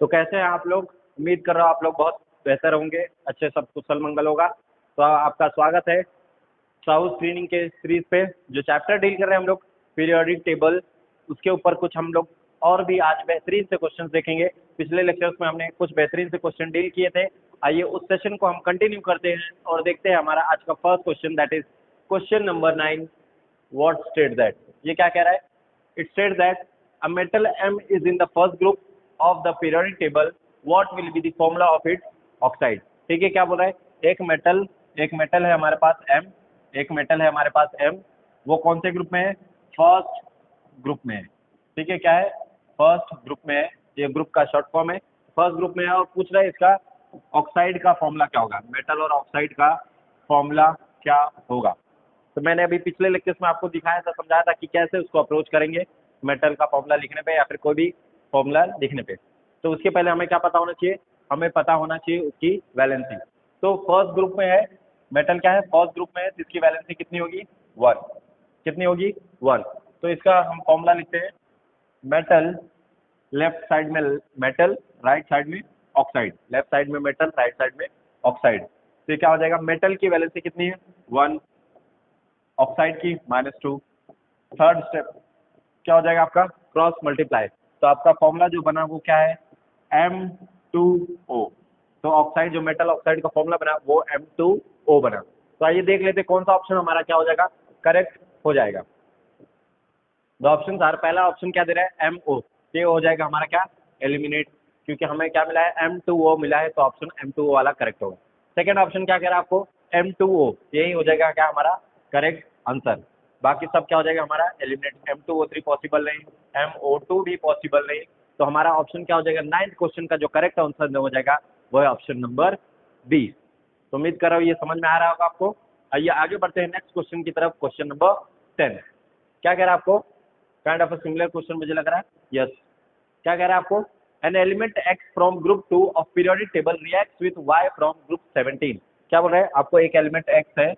कैसे हैं आप लोग? उम्मीद कर रहा हूँ आप लोग बहुत बेहतर होंगे, अच्छे सब कुशल मंगल होगा। तो आपका स्वागत है साउथ स्क्रीनिंग के सीरीज पे, जो चैप्टर डील कर रहे हैं हम लोग पीरियोडिक टेबल। उसके ऊपर कुछ हम लोग और भी आज बेहतरीन से क्वेश्चन देखेंगे। पिछले लेक्चर्स में हमने कुछ बेहतरीन से क्वेश्चन डील किए थे। आइए उस सेशन को हम कंटिन्यू करते हैं और देखते हैं हमारा आज का first question, that is question number 9। What state that, ये क्या कह रहा है? It state that a metal M is in the first group of the periodic table. What will be the formula of its oxide? ठीक है, क्या बोल रहा है? एक मेटल है हमारे पास M, एक मेटल है हमारे पास M, वो कौन से ग्रुप में है? फर्स्ट ग्रुप में है। ठीक है, क्या है? फर्स्ट ग्रुप में है। ये ग्रुप का शॉर्ट फॉर्म है, फर्स्ट ग्रुप में है। और पूछ रहा है इसका ऑक्साइड का फॉर्मूला क्या होगा, मेटल और ऑक्साइड का फॉर्मूला क्या होगा। तो मैंने अभी पिछले लेक्चर्स में आपको दिखाया था, समझाया था कि कैसे उसको अप्रोच करेंगे मेटल का फॉर्मूला लिखने पे या फिर कोई भी फॉर्मूला लिखने पे। तो उसके पहले हमें क्या पता होना चाहिए? हमें पता होना चाहिए उसकी वैलेंसी। तो फर्स्ट ग्रुप में है मेटल, क्या है? फर्स्ट ग्रुप में है, तो इसकी वैलेंसी कितनी होगी? 1। कितनी होगी? 1। तो इसका हम फॉर्मूला लिखते हैं, मेटल लेफ्ट साइड में मेटल, राइट साइड में ऑक्साइड। लेफ्ट साइड में मेटल, राइट साइड में ऑक्साइड। तो ये क्या हो जाएगा? मेटल की वैलेंसी कितनी है? 1, ऑक्साइड की -2। थर्ड स्टेप क्या हो जाएगा आपका? Cross multiply. तो आपका फॉर्मूला जो बना वो क्या है? M2O। तो ऑक्साइड, जो मेटल ऑक्साइड का फॉर्मूला बना वो M2O बना। तो आइए देख लेते कौन सा ऑप्शन हमारा क्या हो जाएगा, करेक्ट हो जाएगा। द ऑप्शन आर, पहला ऑप्शन क्या दे रहा है? MO। ये हो जाएगा हमारा क्या? एलिमिनेट, क्योंकि हमें क्या मिला है? M2O मिला है, तो ऑप्शन M2O वाला करेक्ट होगा। सेकेंड ऑप्शन क्या कह रहा है आपको? M2O, यही हो जाएगा क्या हमारा करेक्ट आंसर। बाकी सब क्या हो जाएगा हमारा? एलिमिनेट। M2O3 पॉसिबल नहीं, MO2 भी पॉसिबल नहीं। तो हमारा ऑप्शन क्या हो जाएगा? 9th क्वेश्चन का जो करेक्ट आंसर हो जाएगा वो है ऑप्शन नंबर बी। तो उम्मीद कर रहा हूँ ये समझ में आ रहा होगा आपको। आइए आगे बढ़ते हैं नेक्स्ट क्वेश्चन की तरफ, क्वेश्चन नंबर 10। क्या कह रहा है आपको? Kind of a similar question मुझे लग रहा है। यस, क्या कह रहा है आपको? An element X from group 2 of periodic table reacts with Y from group 17। क्या बोल रहा है आपको? एक एलिमेंट X है,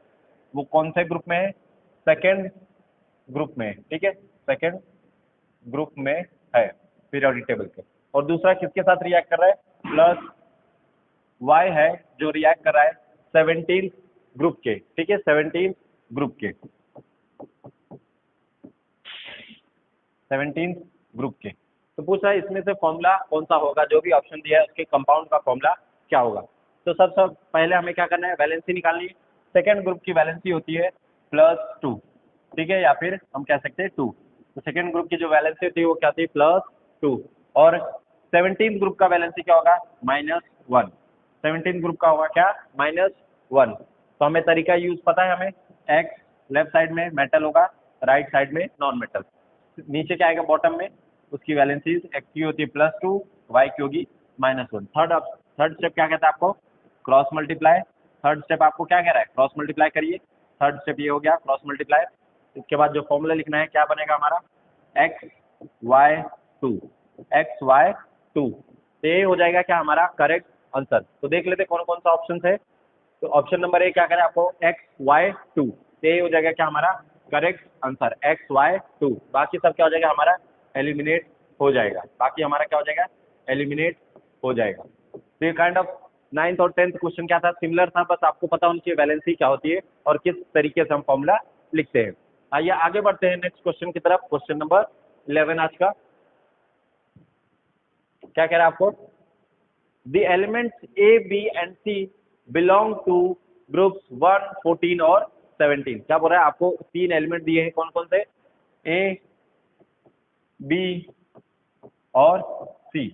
वो कौन से ग्रुप में है? सेकेंड ग्रुप में। ठीक है, सेकेंड ग्रुप में है पीरियोडिक टेबल के। और दूसरा किसके साथ रिएक्ट कर रहा है? प्लस Y है जो रिएक्ट कर रहा है 17 ग्रुप के। ठीक है, 17 ग्रुप के, 17 ग्रुप के। तो पूछ रहा है इसमें से फॉर्मूला कौन सा होगा, जो भी ऑप्शन दिया है उसके कंपाउंड का फॉर्मूला क्या होगा। तो सबसे पहले हमें क्या करना है? वैलेंसी निकालनी है। सेकेंड ग्रुप की वैलेंसी होती है +2, ठीक है, या फिर हम कह सकते हैं 2। तो सेकेंड ग्रुप की जो वैलेंसी होती है वो क्या थी? +2। और 17 ग्रुप का वैलेंसी क्या होगा? -1। 17 ग्रुप का होगा क्या? -1। तो हमें तरीका यूज पता है, हमें X लेफ्ट साइड में मेटल होगा, राइट साइड में नॉन मेटल। नीचे क्या आएगा बॉटम में? उसकी वैलेंसीज X की होती है +2, Y की होगी -1। थर्ड स्टेप क्या कहता है आपको? Cross multiply. थर्ड स्टेप आपको क्या कह रहा है? क्रॉस मल्टीप्लाई करिए। थर्ड स्टेप ये हो गया क्रॉस मल्टीप्लाई। इसके बाद जो फॉर्मूला लिखना है क्या बनेगा हमारा? XY2, XY2। तो ये हो जाएगा क्या हमारा करेक्ट आंसर। तो देख लेते कौन कौन सा ऑप्शन है। तो ऑप्शन नंबर ए क्या करें आपको? XY2। तो ये हो जाएगा क्या हमारा करेक्ट आंसर, XY2। बाकी सब क्या हो जाएगा हमारा? एलिमिनेट हो जाएगा। बाकी हमारा क्या हो जाएगा? एलिमिनेट हो जाएगा। तो ये काइंड ऑफ 9th और 10th क्वेश्चन क्या था? सिमिलर था, बस आपको पता होनी चाहिए वैलेंसी क्या होती है और किस तरीके से हम फॉर्मूला लिखते हैं। आइए आगे बढ़ते हैं नेक्स्ट क्वेश्चन की तरफ, क्वेश्चन नंबर 11 आज का। क्या कह रहा है आपको? The elements A, B and C belong two groups 1, 14 और 17। क्या बोल रहा है आपको? 3 एलिमेंट दिए हैं, कौन कौन से? A, B और C।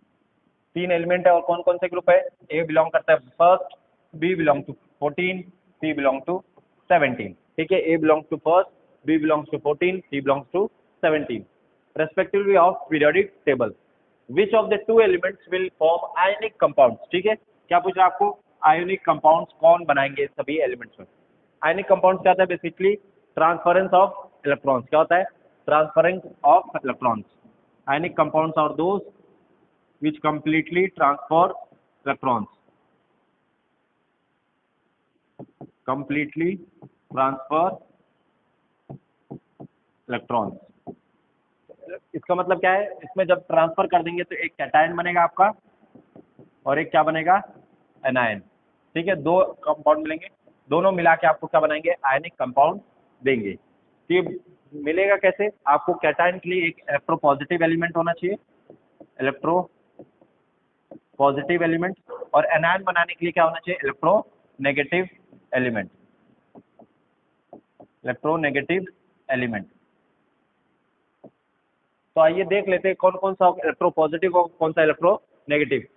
3 एलिमेंट है और कौन कौन से ग्रुप है? A बिलोंग करता है first, B belong to 14, C belong to 17। ठीक है, A belongs to first, B belongs to 14, C belongs to 17 respectively of periodic table. Which of the 2 elements will form ionic compounds. ठीक है, क्या पूछ रहा है आपको? आयोनिक कंपाउंड्स कौन बनाएंगे सभी एलिमेंट्स में? आयोनिक कंपाउंड्स क्या होता है? Basically transference of electrons. क्या होता है? Transference of electrons. Ionic compounds are those which completely transfer electrons, completely transfer electrons। इसका मतलब क्या है? इसमें जब ट्रांसफर कर देंगे तो एक कैटायन बनेगा आपका, और एक क्या बनेगा, एनायन। ठीक है, दो कंपाउंड मिलेंगे, दोनों मिला के आपको क्या बनाएंगे, आयनिक कंपाउंड देंगे। तो ये मिलेगा कैसे, आपको कैटायन के लिए एक इलेक्ट्रो पॉजिटिव एलिमेंट होना चाहिए, इलेक्ट्रो पॉजिटिव एलिमेंट, और एनायन बनाने के लिए क्या होना चाहिए, electro negative element, electro negative element. तो आइए देख लेते हैं कौन कौन सा इलेक्ट्रो पॉजिटिव और कौन सा इलेक्ट्रो नेगेटिव।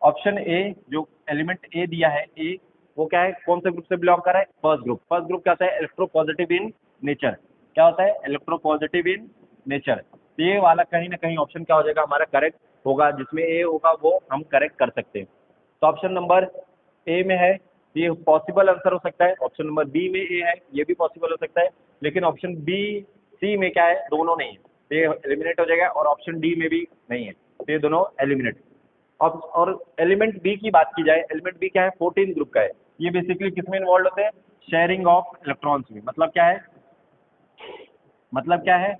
ऑप्शन ए, जो एलिमेंट ए दिया है, ए वो क्या है, कौन से ग्रुप से बिलोंग कर रहा है, फर्स्ट ग्रुप। फर्स्ट ग्रुप क्या होता है, इलेक्ट्रो पॉजिटिव इन नेचर। क्या होता है, इलेक्ट्रो पॉजिटिव इन नेचर। तो ये वाला कहीं ना कहीं ऑप्शन क्या हो जाएगा हमारा, करेक्ट होगा, जिसमें ए होगा वो हम करेक्ट कर सकते हैं। तो ऑप्शन नंबर ए में है, ये पॉसिबल आंसर हो सकता है। ऑप्शन नंबर बी में ए है, ये भी पॉसिबल हो सकता है, लेकिन ऑप्शन बी सी में क्या है, दोनों नहीं है, तो ये एलिमिनेट हो जाएगा, और ऑप्शन डी में भी नहीं है, तो ये दोनों एलिमिनेट। और एलिमेंट बी की बात की जाए, एलिमेंट बी क्या है, 14 ग्रुप का है। ये बेसिकली किसमें इन्वॉल्व होते हैं, शेयरिंग ऑफ इलेक्ट्रॉन्स में। मतलब क्या है, मतलब क्या है,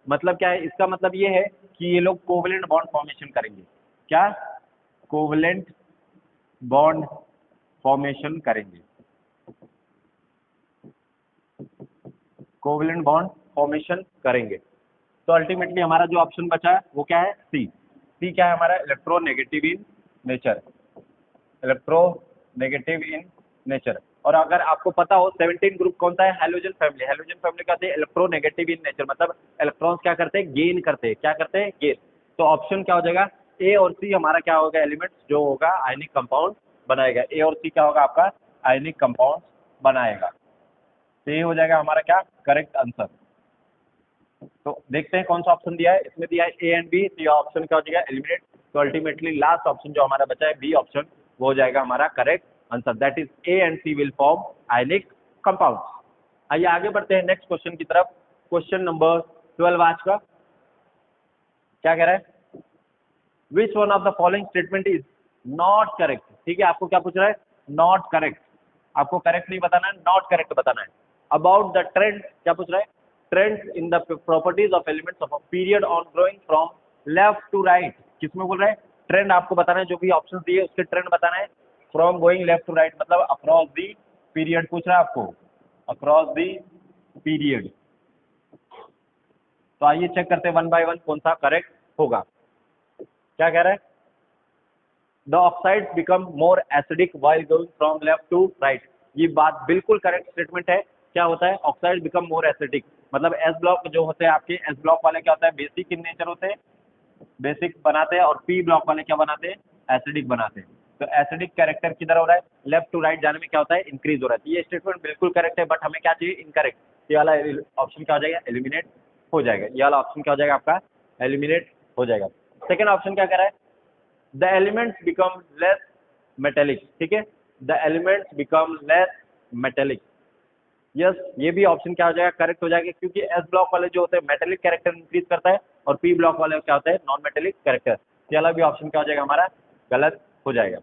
मतलब क्या है, इसका मतलब ये है कि ये लोग कोवलेंट बॉन्ड फॉर्मेशन करेंगे। क्या, कोवलेंट बॉन्ड फॉर्मेशन करेंगे, कोवलेंट बॉन्ड फॉर्मेशन करेंगे। तो अल्टीमेटली हमारा जो ऑप्शन बचा है वो क्या है, सी। सी क्या है हमारा, electro negative in nature, electro negative in nature. और अगर आपको पता हो 17 ग्रुप कौन सा है, हैलोजन फैमिली। हैलोजन फैमिली कहते हैं इलेक्ट्रो नेगेटिव इन नेचर, मतलब इलेक्ट्रॉन्स क्या करते हैं, गेन करते हैं। क्या करते हैं, गेन। तो ऑप्शन क्या हो जाएगा, ए और सी हमारा क्या होगा, एलिमेंट्स जो होगा आयनिक कंपाउंड बनाएगा। ए और सी क्या होगा आपका, आयनिक कंपाउंड बनाएगा। तो ये हो जाएगा हमारा क्या, करेक्ट आंसर। तो देखते हैं कौन सा ऑप्शन दिया है, इसमें दिया है ए एंड बी, तो ये ऑप्शन क्या हो जाएगा, एलिमिनेट। तो अल्टीमेटली लास्ट ऑप्शन जो हमारा बचा है, बी ऑप्शन, वो हो जाएगा हमारा correct answer. That is A and C will form ionic compounds. आइए आगे बढ़ते हैं नेक्स्ट क्वेश्चन की तरफ। क्वेश्चन नंबर 12 आज का क्या कह रहा है, which one of the following statement is not correct. ठीक है, आपको क्या पूछ रहा है, नॉट करेक्ट। आपको करेक्ट नहीं बताना है, नॉट करेक्ट बताना है। अबाउट द ट्रेंड, क्या पूछ रहा है, trends in the properties of elements of a period on growing from left to right. किसमें बोल रहा है, ट्रेंड आपको बताना है, जो भी ऑप्शन दिए उसके ट्रेंड बताना है। From going left to right मतलब अक्रॉस दी पीरियड पूछ रहा है आपको, अक्रॉस दी पीरियड। तो आइए चेक करते हैं वन बाय वन कौन सा करेक्ट होगा। क्या कह रहा है, the oxides become more acidic while going from left to right. ये बात बिल्कुल करेक्ट स्टेटमेंट है। क्या होता है, ऑक्साइड बिकम मोर एसिडिक, मतलब एस ब्लॉक जो होते हैं आपके, एस ब्लॉक वाले क्या होता है, बेसिक इन नेचर होते हैं, बेसिक बनाते हैं, और पी ब्लॉक वाले क्या बनाते हैं, एसिडिक बनाते हैं। तो एसिडिक कैरेक्टर किधर हो रहा है, लेफ्ट टू राइट जाने में क्या होता है, इंक्रीज हो रहा है। तो ये स्टेटमेंट बिल्कुल करेक्ट है, बट हमें क्या चाहिए, इनकरेक्ट। ये वाला ऑप्शन क्या हो जाएगा, एलिमिनेट हो जाएगा। ये वाला ऑप्शन क्या हो जाएगा आपका, एलिमिनेट हो जाएगा। सेकेंड ऑप्शन क्या कह रहा है, the elements become less metallic. ठीक है, the elements become less metallic. Yes, ये भी ऑप्शन क्या हो जाएगा, करेक्ट हो जाएगा, क्योंकि एस ब्लॉक वाले जो होते हैं मेटेलिक कैरेक्टर इंक्रीज करता है, और पी ब्लॉक वाले क्या होता है, नॉन मेटेलिक कैरेक्टर। ये वाला भी ऑप्शन क्या हो जाएगा हमारा, गलत हो जाएगा।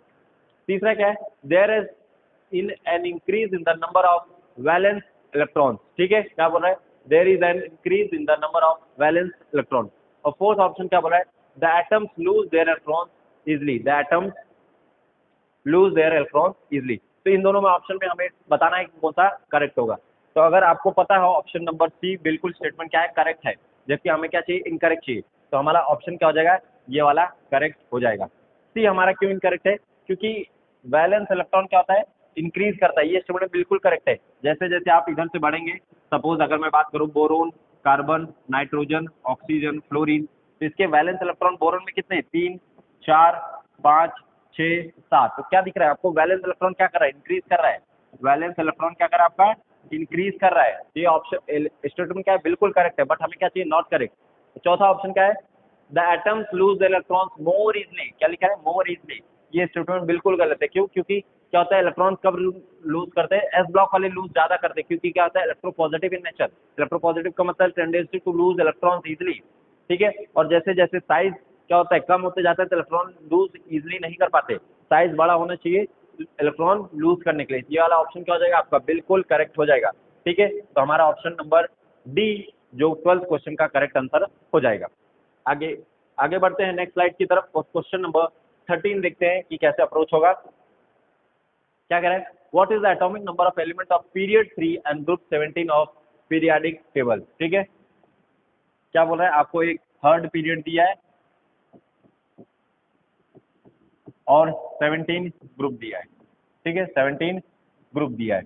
तीसरा क्या है, there is in an increase in the number of valence electrons. ठीक है, क्या बोल रहा है, there is an increase in the number of valence electron. और फोर्थ ऑप्शन क्या बोल रहा है, the atoms lose their electrons easily, the atoms lose their electrons easily. तो इन दोनों में ऑप्शन में हमें बताना है कि कौन सा करेक्ट होगा। तो अगर आपको पता हो ऑप्शन नंबर सी बिल्कुल स्टेटमेंट क्या है, करेक्ट है, जबकि हमें क्या चाहिए, इनकरेक्ट चाहिए, तो हमारा ऑप्शन क्या हो जाएगा, ये वाला करेक्ट हो जाएगा। सी हमारा क्यों इनकरेक्ट है, क्योंकि वैलेंस इलेक्ट्रॉन क्या होता है, इंक्रीज करता है। ये स्टेटमेंट बिल्कुल करेक्ट है। जैसे जैसे आप इधर से बढ़ेंगे, सपोज अगर मैं बात करूं boron, carbon, nitrogen, oxygen, fluorine, तो इसके वैलेंस इलेक्ट्रॉन बोरोन में कितने, 3, 4, 5, 6, 7। तो क्या दिख रहा है आपको, वैलेंस इलेक्ट्रॉन क्या कर रहा है, इंक्रीज कर रहा है। वैलेंस इलेक्ट्रॉन क्या कर रहा है आपका, इंक्रीज कर रहा है। ये ऑप्शन स्टेटमेंट क्या है, बिल्कुल करेक्ट है, बट हमें क्या चाहिए, नॉट करेक्ट। चौथा ऑप्शन क्या है, the atoms lose the electrons more easily. क्या लिखा है, मोर इजली। ये स्टेटमेंट बिल्कुल गलत है। क्यों, क्योंकि क्या होता है, इलेक्ट्रॉन कब लूज करते हैं, एस ब्लॉक वाले लूज ज्यादा करते हैं, क्योंकि क्या होता है, इलेक्ट्रोपॉजिटिव इन नेचर। इलेक्ट्रोपॉजिटिव का मतलब tendency to lose electrons easily. ठीक है, और जैसे जैसे साइज क्या होता है, कम होते जाता है, तो इलेक्ट्रॉन लूज इजिली नहीं कर पाते। साइज बड़ा होना चाहिए इलेक्ट्रॉन लूज करने के लिए। ये वाला ऑप्शन क्या हो जाएगा आपका, बिल्कुल करेक्ट हो जाएगा। ठीक है, तो हमारा ऑप्शन नंबर डी जो 12th क्वेश्चन का करेक्ट आंसर हो जाएगा। आगे आगे बढ़ते हैं नेक्स्ट स्लाइड की तरफ। क्वेश्चन नंबर 13 देखते हैं कि कैसे अप्रोच होगा। क्या कह रहा है, what is the atomic number of element of period 3 and group 17 of periodic table. ठीक है, क्या बोल रहा है, आपको एक थर्ड पीरियड दिया है और 17 ग्रुप दिया है। ठीक है, 17 ग्रुप दिया है।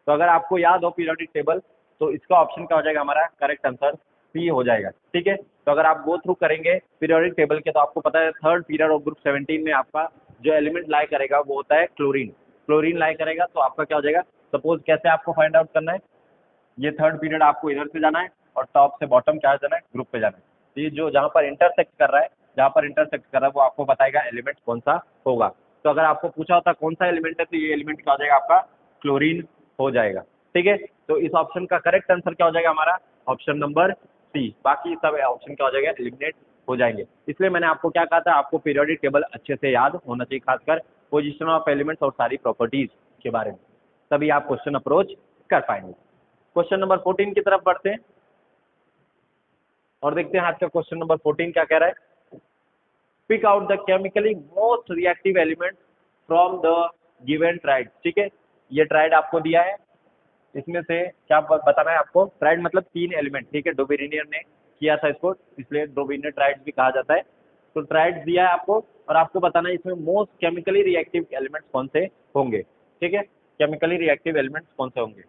तो अगर आपको याद हो पीरियोडिक टेबल, तो इसका ऑप्शन क्या हो जाएगा, हमारा करेक्ट आंसर सी हो जाएगा। ठीक है, तो अगर आप गो थ्रू करेंगे पीरियोडिक टेबल के, तो आपको पता है थर्ड पीरियड ऑफ ग्रुप 17 में आपका जो एलिमेंट लाई करेगा वो होता है क्लोरीन। क्लोरीन लाई करेगा तो आपका क्या हो जाएगा, सपोज कैसे आपको फाइंड आउट करना है, ये थर्ड पीरियड आपको इधर से जाना है और टॉप से बॉटम क्या जाना है, ग्रुप पे जाना है। तो ये जो जहाँ पर इंटरसेक्ट कर रहा है, जहाँ पर इंटरसेक्ट कर रहा है वो आपको बताएगा एलिमेंट कौन सा होगा। तो अगर आपको पूछा होता कौन सा एलिमेंट है, तो ये एलिमेंट क्या हो जाएगा, आपका क्लोरीन हो जाएगा। ठीक है, तो इस ऑप्शन का करेक्ट आंसर क्या हो जाएगा, हमारा ऑप्शन नंबर सी। बाकी सब ऑप्शन क्या हो जाएगा, एलिमिनेट हो जाएंगे। इसलिए मैंने आपको क्या कहा था, आपको पीरियोडिक टेबल अच्छे से याद होना चाहिए, खासकर पोजिशन ऑफ एलिमेंट्स और सारी प्रॉपर्टीज के बारे में, तभी आप क्वेश्चन अप्रोच कर पाएंगे। क्वेश्चन नंबर 14 की तरफ बढ़ते हैं और देखते हैं आज का क्वेश्चन नंबर 14 क्या कह रहा है। Pick out the chemically most reactive element from the given triad. ठीक है, ये ट्राइड आपको दिया है, इसमें से क्या बताना है आपको, ट्राइड मतलब 3 एलिमेंट। ठीक है, डोबेरिनियर ने किया था इसको, इसलिए डोबेरिनियर ट्राइड भी कहा जाता है। तो ट्राइड दिया है आपको और आपको बताना है इसमें मोस्ट केमिकली रिएक्टिव एलिमेंट्स कौन से होंगे। ठीक है, केमिकली रिएक्टिव एलिमेंट्स कौन से होंगे।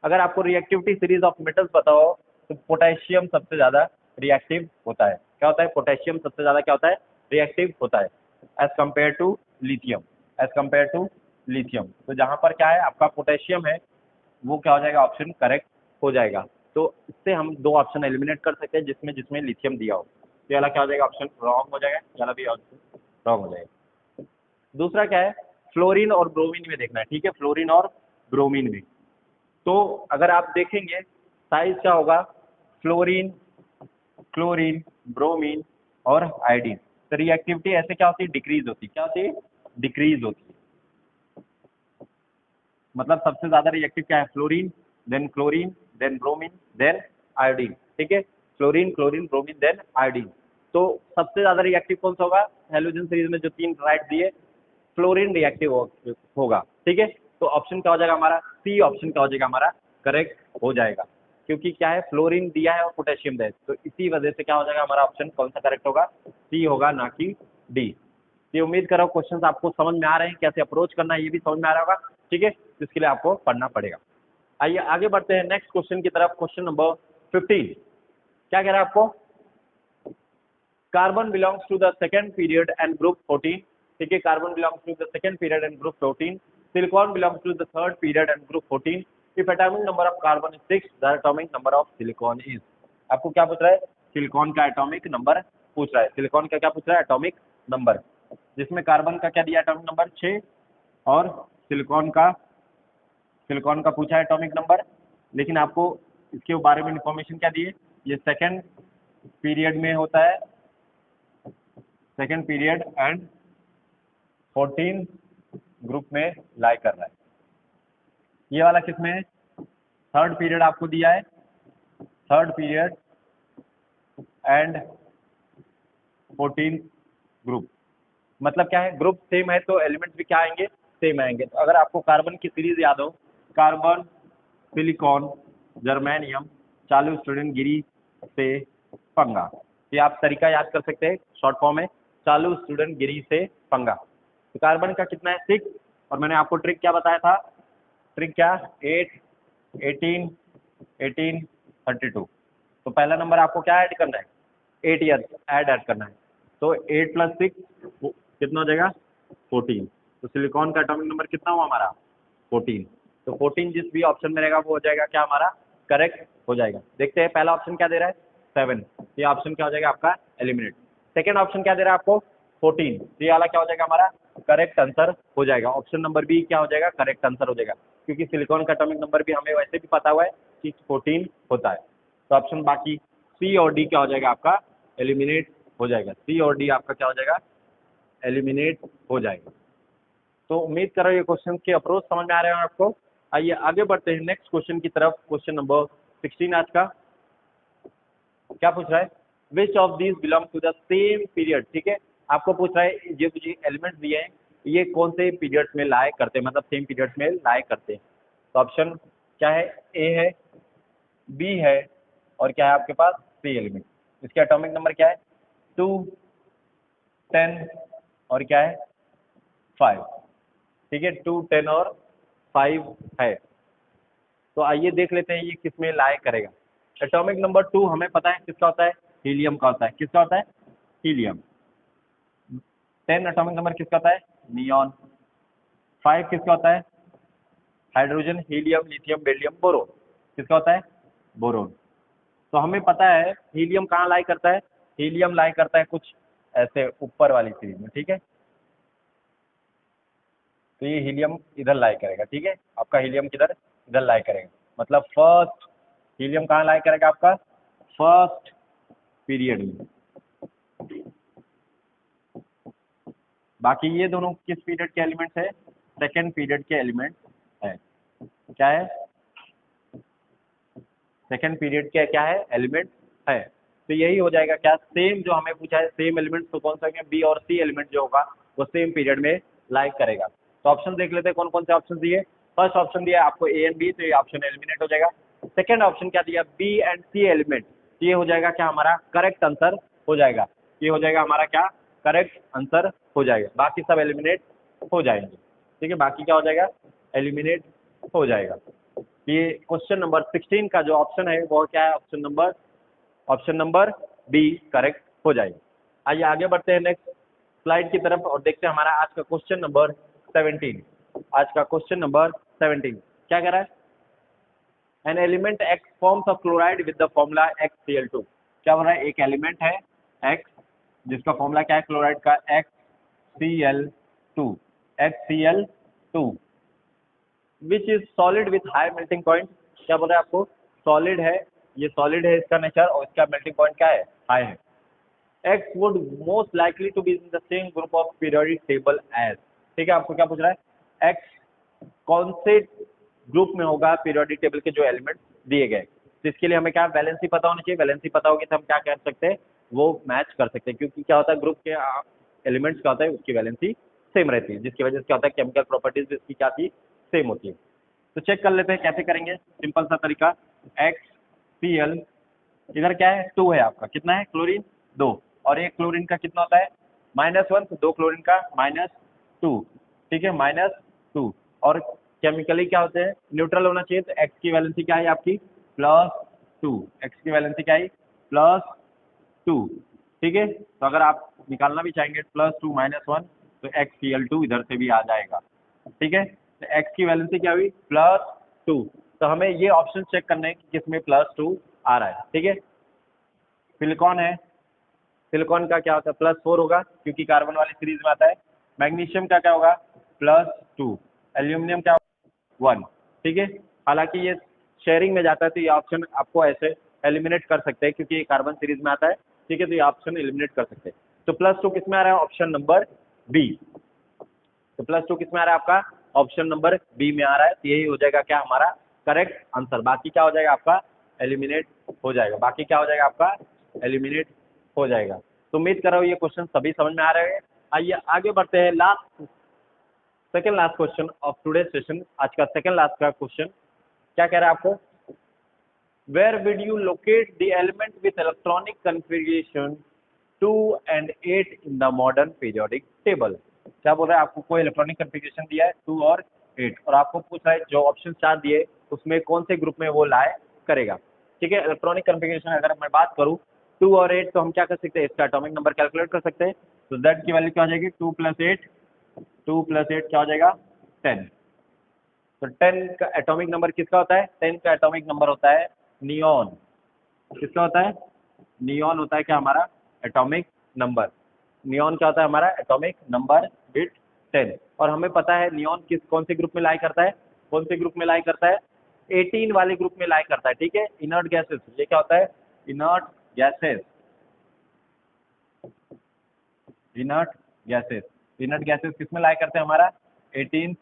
अगर आपको रिएक्टिविटी सीरीज ऑफ मेटल्स पता हो, तो पोटेशियम सबसे ज्यादा रिएक्टिव होता है। क्या होता है, पोटेशियम सबसे ज्यादा क्या होता है, रिएक्टिव होता है as compare to lithium, as compare to lithium. तो जहां पर क्या है आपका पोटेशियम है, वो क्या हो जाएगा, ऑप्शन करेक्ट हो जाएगा। तो इससे हम 2 ऑप्शन एलिमिनेट कर सकते हैं जिसमें जिसमें लिथियम दिया हो। तो ये वाला क्या हो जाएगा, ऑप्शन रॉन्ग हो जाएगा, ये वाला भी ऑप्शन रॉन्ग हो जाएगा। दूसरा क्या है, फ्लोरीन और ब्रोमीन में देखना है। ठीक है, फ्लोरीन और ब्रोमीन में, तो अगर आप देखेंगे साइज क्या होगा, फ्लोरीन, क्लोरीन, ब्रोमीन और आयोडीन। तो रिएक्टिविटी ऐसे क्या होती है, डिक्रीज होती है। क्या होती है, डिक्रीज होती है। मतलब सबसे ज्यादा रिएक्टिव क्या है, fluorine, then chlorine, then bromine, then iodine. ठीक है, fluorine, chlorine, bromine, then iodine. तो सबसे ज्यादा रिएक्टिव कौन सा होगा, हैलोजन सीरीज में जो 3 राइट दिए, फ्लोरीन रिएक्टिव होगा। ठीक है, तो ऑप्शन क्या हो जाएगा हमारा, सी ऑप्शन क्या हो जाएगा हमारा करेक्ट हो जाएगा, क्योंकि क्या है, फ्लोरीन दिया है और पोटेशियम दिया है, तो इसी वजह से क्या हो जाएगा हमारा ऑप्शन कौन सा करेक्ट होगा, सी होगा, ना कि डी। ये उम्मीद कर रहा हूँ क्वेश्चन आपको समझ में आ रहे हैं, कैसे अप्रोच करना है ये भी समझ में आ रहा होगा। ठीक है, इसके लिए आपको पढ़ना पड़ेगा। आइए आगे बढ़ते हैं नेक्स्ट क्वेश्चन की तरफ। क्वेश्चन नंबर 15 क्या कह रहा है आपको, carbon belongs to the second period and group 14। ठीक है, carbon belongs to the second period and group 14, silicon belongs to the third period and group 14। If atomic number of carbon is 6, the atomic number of silicon is. आपको क्या पूछ रहा है, silicon का atomic number पूछ रहा है। Silicon का क्या पूछ रहा है, एटॉमिक नंबर, जिसमें कार्बन का क्या दिया एटॉमिक नंबर 6 और सिलिकॉन का पूछा है एटॉमिक नंबर। लेकिन आपको इसके बारे में इंफॉर्मेशन क्या दी है, ये सेकंड पीरियड में होता है, सेकंड पीरियड एंड 14 ग्रुप में लाई कर रहा है। ये वाला किसमें है, थर्ड पीरियड आपको दिया है, थर्ड पीरियड एंड 14 ग्रुप। मतलब क्या है, ग्रुप सेम है तो एलिमेंट्स भी क्या आएंगे, सेम आएंगे। तो अगर आपको कार्बन की सीरीज याद हो, कार्बन, सिलिकॉन, जर्मेनियम, चालू स्टूडेंट गिरी से पंगा, ये आप तरीका याद कर सकते हैं, शॉर्ट फॉर्म है चालू स्टूडेंट गिरी से पंगा। तो कार्बन का कितना है 6, और मैंने आपको ट्रिक क्या बताया था, ट्रिक क्या, 8, 18, 18, 32। तो पहला नंबर आपको क्या ऐड करना है, 8 ईयर ऐड करना है। तो 8 + 6 कितना हो जाएगा, 14। तो सिलिकॉन का एटॉमिक नंबर कितना हुआ हमारा, 14। तो 14 जिस भी ऑप्शन में रहेगा वो हो जाएगा क्या हमारा करेक्ट हो जाएगा। देखते हैं पहला ऑप्शन क्या दे रहा है, 7, ये ऑप्शन क्या हो जाएगा आपका एलिमिनेट। सेकेंड ऑप्शन क्या दे रहा है आपको, 14, ये वाला क्या हो जाएगा हमारा करेक्ट आंसर हो जाएगा। ऑप्शन नंबर बी क्या हो जाएगा, करेक्ट आंसर हो जाएगा, क्योंकि सिलिकॉन का एटॉमिक नंबर भी हमें वैसे भी पता हुआ है कि 14 होता है। तो ऑप्शन बाकी सी और डी क्या हो जाएगा आपका एलिमिनेट हो जाएगा, सी और डी आपका क्या हो जाएगा एलिमिनेट हो जाएगा। तो उम्मीद कर रहा हूँ ये क्वेश्चन के अप्रोच समझ में आ रहे हैं आपको। आइए आगे बढ़ते हैं नेक्स्ट क्वेश्चन की तरफ। क्वेश्चन नंबर 16 आज का क्या पूछ रहा है, which of these belong to the same period, ठीक है, आपको पूछ रहा है ये मुझे एलिमेंट्स दिए हैं, ये कौन से पीरियड्स में लाए करते हैं, मतलब सेम पीरियड्स में लाए करते हैं। तो ऑप्शन क्या है, ए है, बी है, और क्या है आपके पास सी एलिमेंट। इसके एटॉमिक नंबर क्या है, 2, 10 और क्या है 5, ठीक है, 2, 10 और 5 है। तो आइए देख लेते हैं ये किस में लाए करेगा। एटॉमिक नंबर 2 हमें पता है किसका होता है, हीलियम का होता है। किसका होता है, हीलियम। 10 एटॉमिक नंबर किसका होता है, नियॉन। 5 किसका होता है, hydrogen, helium, lithium, beryllium, boron. किसका होता है, बोरोन। तो हमें पता है हीलियम कहाँ लाई करता है, हीलियम लाई करता है कुछ ऐसे ऊपर वाली सीरीज में, ठीक है। तो ये हीलियम इधर लाई करेगा, ठीक है, आपका हीलियम किधर, इधर लाई करेगा। मतलब फर्स्ट हीलियम कहाँ लाई करेगा, आपका फर्स्ट पीरियड में। बाकी ये दोनों किस पीरियड के एलिमेंट्स है, सेकेंड पीरियड के एलिमेंट है। क्या है, सेकेंड पीरियड के क्या है, एलिमेंट है। तो यही हो जाएगा क्या, सेम जो हमें पूछा है सेम एलिमेंट, तो कौन सा, बी और सी एलिमेंट जो होगा वो सेम पीरियड में लाइक करेगा। तो ऑप्शन देख लेते हैं कौन कौन से ऑप्शन दिए। फर्स्ट ऑप्शन दिया आपको ए एंड बी, तो ये ऑप्शन एलिमिनेट हो जाएगा। सेकेंड ऑप्शन क्या दिया, बी एंड सी एलिमेंट, ये हो जाएगा क्या हमारा करेक्ट आंसर हो जाएगा। ये हो जाएगा हमारा क्या करेक्ट आंसर हो जाएगा, बाकी सब एलिमिनेट हो जाएंगे, ठीक है, बाकी क्या हो जाएगा, एलिमिनेट हो जाएगा। ये क्वेश्चन नंबर 16 का जो ऑप्शन है वो क्या है, ऑप्शन नंबर बी करेक्ट हो जाएगा। आइए आगे बढ़ते हैं नेक्स्ट स्लाइड की तरफ और देखते हैं हमारा आज का क्वेश्चन नंबर 17। आज का क्वेश्चन नंबर 17 क्या कह रहा है, an element x forms of chloride with the formula XCl2। क्या बोल रहा है, एक एलिमेंट है एक्स जिसका फॉर्मूला क्या है क्लोराइड का, XCl2, XCl2 which is solid with high melting point. क्या बोल रहा है आपको, सॉलिड है, ये सॉलिड है इसका नेचर, और इसका मेल्टिंग पॉइंट क्या है, हाई है। X would most likely to be in the same group of periodic table as, ठीक है, आपको क्या पूछ रहा है, X कौन से ग्रुप में होगा पीरियोडिक टेबल के जो एलिमेंट दिए गए। तो इसके लिए हमें क्या वैलेंसी पता होनी चाहिए, वैलेंसी पता होगी तो हम क्या कर सकते हैं, वो मैच कर सकते हैं, क्योंकि क्या होता है ग्रुप के एलिमेंट्स क्या होता है उसकी वैलेंसी सेम रहती है, जिसकी वजह से क्या होता है केमिकल प्रॉपर्टीज इसकी क्या थी, सेम होती है। तो चेक कर लेते हैं कैसे करेंगे, सिंपल सा तरीका, XCl इधर क्या है 2 है आपका, कितना है क्लोरीन 2, और एक क्लोरीन का कितना होता है -1, तो 2 क्लोरीन का -2, ठीक है, -2। और केमिकली क्या होते हैं, न्यूट्रल होना चाहिए, तो एक्स की वैलेंसी क्या है आपकी +2, एक्स की वैलेंसी क्या है +2, ठीक है। तो अगर आप निकालना भी चाहेंगे +2 -1, तो XCl2 इधर से भी आ जाएगा, ठीक है। तो एक्स की वैलेंसी क्या हुई +2, तो हमें ये ऑप्शन चेक करना है कि किसमें +2 आ रहा है, ठीक है। सिलिकॉन है, सिलिकॉन का क्या होता है +4 होगा क्योंकि कार्बन वाली सीरीज में आता है। मैग्नीशियम का क्या होगा +2, एल्यूमिनियम क्या 1, ठीक है। हालांकि ये शेयरिंग में जाता है तो ये ऑप्शन आपको ऐसे एलिमिनेट कर सकते हैं क्योंकि ये कार्बन सीरीज में आता है, ठीक है, तो ये ऑप्शन एलिमिनेट कर सकते हैं। तो +2 किस में आ रहा है, ऑप्शन नंबर बी। तो +2 किस में आ रहा है आपका, ऑप्शन नंबर बी में आ रहा है, तो यही हो जाएगा क्या हमारा करेक्ट आंसर। बाकी क्या हो जाएगा आपका एलिमिनेट हो जाएगा, बाकी क्या हो जाएगा आपका एलिमिनेट हो जाएगा। तो उम्मीद कर रहा हूँ ये क्वेश्चन सभी समझ में आ रहे हैं। आइए आगे बढ़ते हैं, second last question of today session, आज का सेकेंड लास्ट का क्वेश्चन क्या कह रहा है आपको, where would you locate the element with electronic configuration 2 and 8 in the modern periodic table. क्या बोल रहा है, आपको कोई इलेक्ट्रॉनिक कन्फिग्रेशन दिया है 2 और 8, और आपको पूछ रहा है जो ऑप्शन 4 दिए उसमें कौन से ग्रुप में वो लाए करेगा, ठीक है। इलेक्ट्रॉनिक कन्फिग्रेशन अगर मैं बात करूँ 2 और 8, तो हम क्या कर सकते हैं, इसका एटॉमिक नंबर कैलकुलेट कर सकते हैं। तो Z की वैल्यू क्या हो जाएगी 2 + 8 क्या हो जाएगा 10। तो 10 का एटॉमिक नंबर किसका होता है, 10 का एटॉमिक नंबर होता है नियॉन। किसका होता है, नियॉन होता है क्या हमारा एटॉमिक नंबर। नियॉन क्या होता है हमारा एटॉमिक नंबर बिट 10। और हमें पता है नियॉन कौन से ग्रुप में लाई करता है, कौन से ग्रुप में लाई करता है 18 वाले ग्रुप में लाई करता है, ठीक है। इनर्ट गैसेस, ये क्या होता है inert gases, inert gases, inert gases किस में लाई करते हैं हमारा 18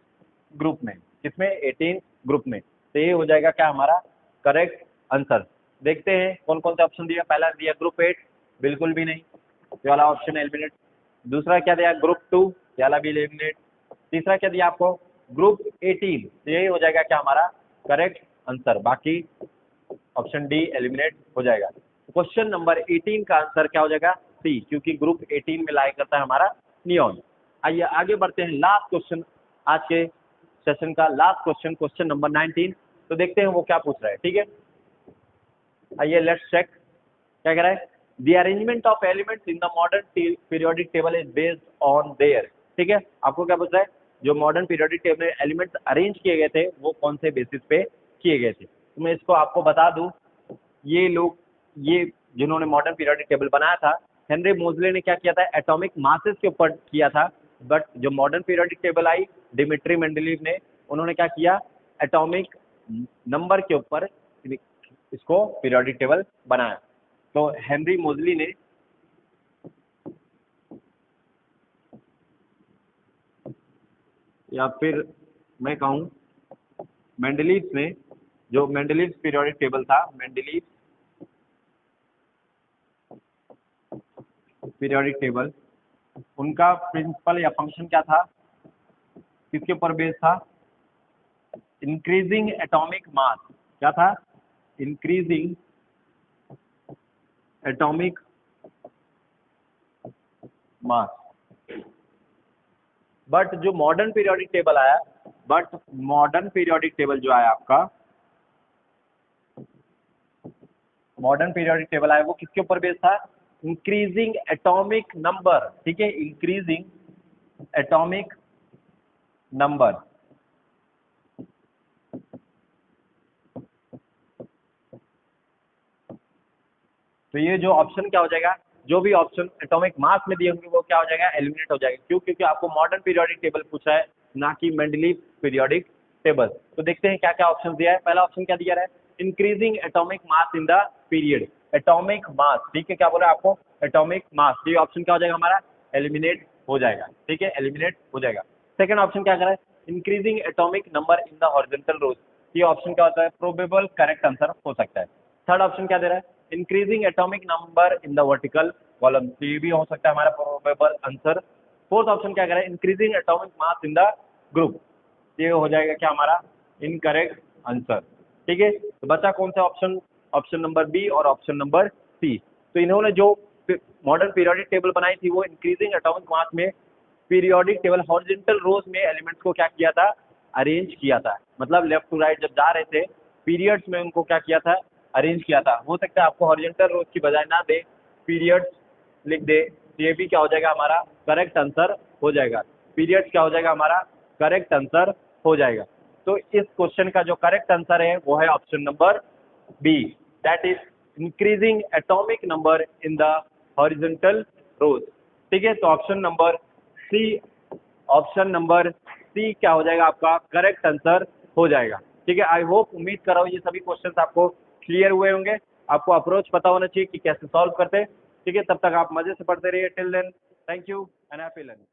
ग्रुप में, किसमें 18 ग्रुप में। तो ये हो जाएगा क्या हमारा करेक्ट आंसर। देखते हैं कौन कौन से ऑप्शन दिया, पहला दिया ग्रुप 8, बिल्कुल भी नहीं, ये वाला ऑप्शन एलिमिनेट। दूसरा क्या दिया, ग्रुप 2, ये वाला भी एलिमिनेट। तीसरा क्या दिया आपको, ग्रुप 18, तो यही हो जाएगा क्या हमारा करेक्ट आंसर, बाकी ऑप्शन डी एलिमिनेट हो जाएगा। क्वेश्चन नंबर 18 का आंसर क्या हो जाएगा, सी, क्योंकि ग्रुप 18 में लाई करता है हमारा नियॉन। आइए आगे बढ़ते हैं, लास्ट क्वेश्चन आज के सेशन का लास्ट क्वेश्चन, क्वेश्चन नंबर 19। तो देखते हैं वो क्या पूछ रहा है, ठीक है। आइए लेट्स चेक, क्या कह रहा है, the arrangement of elements in the modern periodic table is based on their, ठीक है। आपको क्या पूछ रहा है, जो मॉडर्न पीरियोडिक टेबल में एलिमेंट्स अरेंज किए गए थे वो कौन से बेसिस पे किए गए थे। तो मैं इसको आपको बता दूं, ये लोग, ये जिन्होंने मॉडर्न पीरियोडिक टेबल बनाया था, हेनरी मोजले ने क्या किया था, एटॉमिक मासेस के ऊपर किया था। बट जो modern periodic table I Dmitry Mendeleev ने, उन्होंने क्या किया, एटॉमिक नंबर के ऊपर इसको पीरियोडिक टेबल बनाया। तो हेनरी मोजली ने या फिर मैं कहूँ मेंडलीव ने, जो मेंडलीव पीरियोडिक टेबल था, मेंडलीव पीरियोडिक टेबल, उनका प्रिंसिपल या फंक्शन क्या था, किसके ऊपर बेस था, इंक्रीजिंग एटॉमिक मास। क्या था, इंक्रीजिंग एटॉमिक मास। बट जो मॉडर्न पीरियोडिक टेबल आया, बट मॉडर्न पीरियोडिक टेबल जो आया आपका, मॉडर्न पीरियोडिक टेबल आया वो किसके ऊपर बेस था, इंक्रीजिंग एटॉमिक नंबर, ठीक है, इंक्रीजिंग एटॉमिक नंबर। तो ये जो ऑप्शन क्या हो जाएगा, जो भी ऑप्शन एटॉमिक मास में दिए होंगे वो क्या हो जाएगा, एलिमिनेट हो जाएगा। क्यों, क्योंकि आपको मॉडर्न पीरियोडिक टेबल पूछा है, ना कि मेंडलीव पीरियोडिक टेबल। तो देखते हैं क्या क्या ऑप्शन दिया है। पहला ऑप्शन क्या दिया है, increasing atomic mass in the period, atomic mass, ठीक है, क्या बोला आपको, एटॉमिक मास। तो ये ऑप्शन क्या हो जाएगा हमारा, एलिमिनेट हो जाएगा, ठीक है, एलिमिनेट हो जाएगा। सेकंड ऑप्शन क्या कर रहा है, increasing atomic number in the horizontal rows, ये ऑप्शन क्या होता है, प्रोबेबल करेक्ट आंसर हो सकता है। थर्ड ऑप्शन क्या दे रहा है, increasing atomic number in the vertical column, तो ये भी हो सकता है हमारा प्रोबेबल आंसर। फोर्थ ऑप्शन क्या कर रहा है, increasing atomic mass in the group, ये हो जाएगा क्या हमारा इनकरेक्ट आंसर, ठीक है। तो बचा कौन सा ऑप्शन, ऑप्शन नंबर बी और ऑप्शन नंबर सी। तो इन्होंने जो मॉडर्न पीरियोडिक टेबल बनाई थी वो इंक्रीजिंग एटॉमिक मास में पीरियोडिक टेबल हॉरिजॉन्टल रोज में एलिमेंट्स को क्या किया था, अरेंज किया था। मतलब लेफ्ट टू राइट जब जा रहे थे पीरियड्स में उनको क्या किया था, अरेंज किया था। हो सकता है आपको हॉरिजॉन्टल रोज की बजाय ना दे, पीरियड्स लिख दे, तो ये भी क्या हो जाएगा हमारा करेक्ट आंसर हो जाएगा। पीरियड्स क्या हो जाएगा हमारा करेक्ट आंसर हो जाएगा। तो इस क्वेश्चन का जो करेक्ट आंसर है वो है option number B, that is increasing atomic number in the horizontal rows, ठीक है। तो option number C, option number C क्या हो जाएगा आपका करेक्ट आंसर हो जाएगा, ठीक है। आई होप, उम्मीद कर रहा हूँ ये सभी क्वेश्चंस आपको क्लियर हुए होंगे, आपको अप्रोच पता होना चाहिए कि कैसे सॉल्व करते हैं, ठीक है। तब तक आप मजे से पढ़ते रहिए, till then thank you and happy learning.